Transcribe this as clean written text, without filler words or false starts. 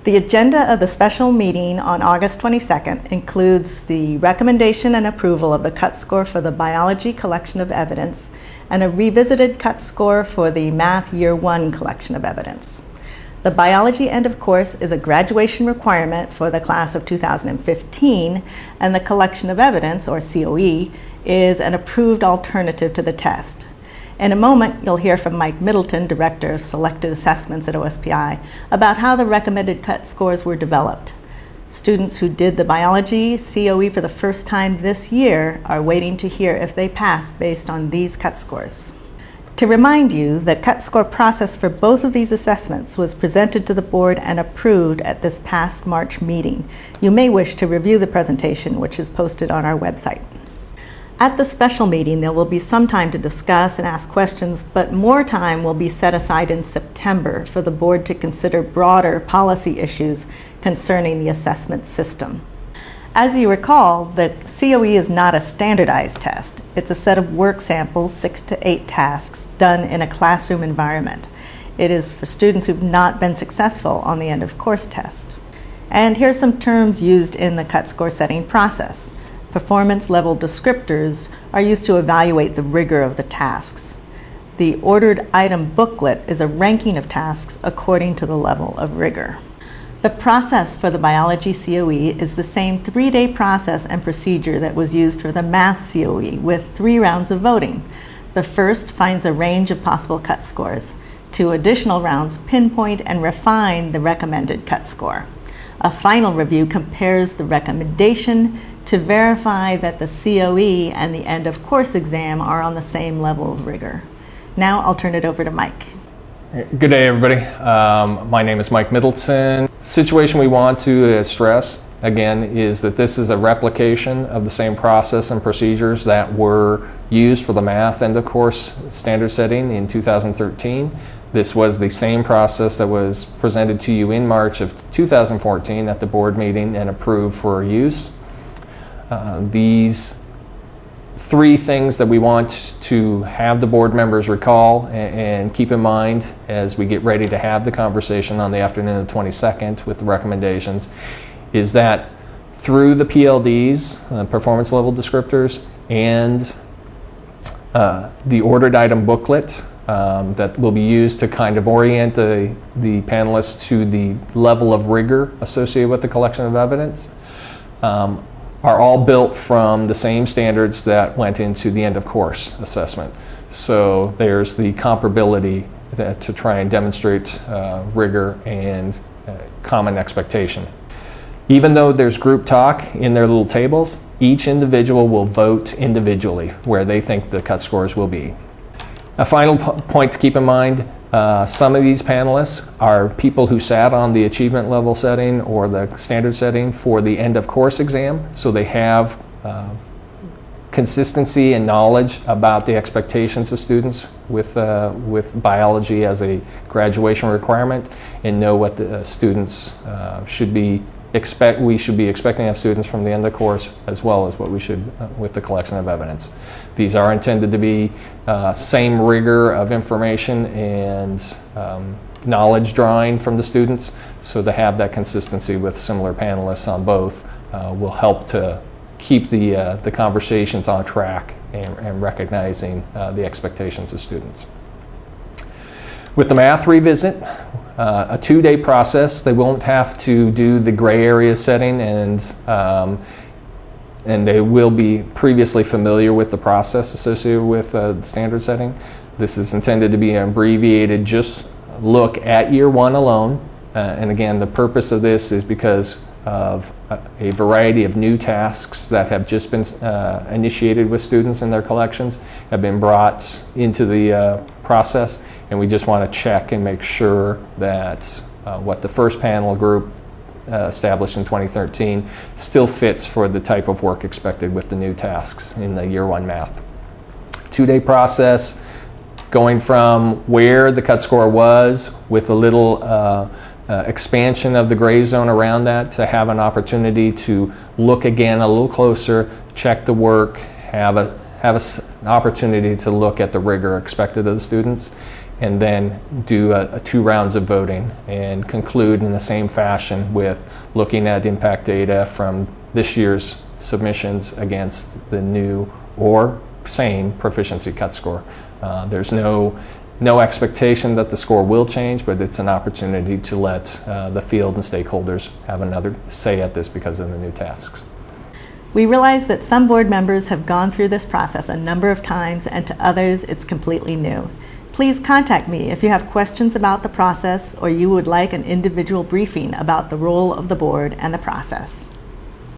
The agenda of the special meeting on August 22nd includes the recommendation and approval of the cut score for the biology collection of evidence and a revisited cut score for the math year 1 collection of evidence. The biology end of course is a graduation requirement for the class of 2015, and the collection of evidence, or COE, is an approved alternative to the test. In a moment, you'll hear from Mike Middleton, Director of Selected Assessments at OSPI, about how the recommended cut scores were developed. Students who did the biology COE for the first time this year are waiting to hear if they passed based on these cut scores. To remind you, the cut score process for both of these assessments was presented to the board and approved at this past March meeting. You may wish to review the presentation, which is posted on our website. At the special meeting, there will be some time to discuss and ask questions, but more time will be set aside in September for the board to consider broader policy issues concerning the assessment system. As you recall, the COE is not a standardized test. It's a set of work samples, 6 to 8 tasks, done in a classroom environment. It is for students who've not been successful on the end of course test. And here's some terms used in the cut score setting process. Performance level descriptors are used to evaluate the rigor of the tasks. The ordered item booklet is a ranking of tasks according to the level of rigor. The process for the biology COE is the same 3-day process and procedure that was used for the math COE, with 3 rounds of voting. The first finds a range of possible cut scores. 2 additional rounds pinpoint and refine the recommended cut score. A final review compares the recommendation to verify that the COE and the end of course exam are on the same level of rigor. Now I'll turn it over to Mike. Good day, everybody. My name is Mike Middleton. The situation we want to stress, again, is that this is a replication of the same process and procedures that were used for the math end of course standard setting in 2013. This was the same process that was presented to you in March of 2014 at the board meeting and approved for use. These 3 things that we want to have the board members recall and keep in mind as we get ready to have the conversation on the afternoon of the 22nd with the recommendations is that through the PLDs, performance level descriptors, and the ordered item booklet that will be used to kind of orient the panelists to the level of rigor associated with the collection of evidence, are all built from the same standards that went into the end of course assessment. So there's the comparability to try and demonstrate rigor and common expectation. Even though there's group talk in their little tables, each individual will vote individually where they think the cut scores will be. A final point to keep in mind, some of these panelists are people who sat on the achievement level setting or the standard setting for the end of course exam, so they have consistency and knowledge about the expectations of students with biology as a graduation requirement and know what the students we should be expecting of students from the end of course, as well as what we should with the collection of evidence. These are intended to be same rigor of information and knowledge drawing from the students, so to have that consistency with similar panelists on both will help to keep the conversations on track and recognizing the expectations of students. With the math revisit, a 2-day process. They won't have to do the gray area setting, and they will be previously familiar with the process associated with the standard setting. This is intended to be an abbreviated just look at year 1 alone. And again, the purpose of this is because of a variety of new tasks that have just been initiated with students in their collections have been brought into the process, and we just want to check and make sure that what the first panel group established in 2013 still fits for the type of work expected with the new tasks in the year 1 math. 2-day process, going from where the cut score was with a little expansion of the gray zone around that to have an opportunity to look again a little closer, check the work, have an opportunity to look at the rigor expected of the students, and then do two rounds of voting and conclude in the same fashion with looking at impact data from this year's submissions against the new or same proficiency cut score. There's no expectation that the score will change, but it's an opportunity to let the field and stakeholders have another say at this because of the new tasks. We realize that some board members have gone through this process a number of times, and to others it's completely new. Please contact me if you have questions about the process or you would like an individual briefing about the role of the board and the process.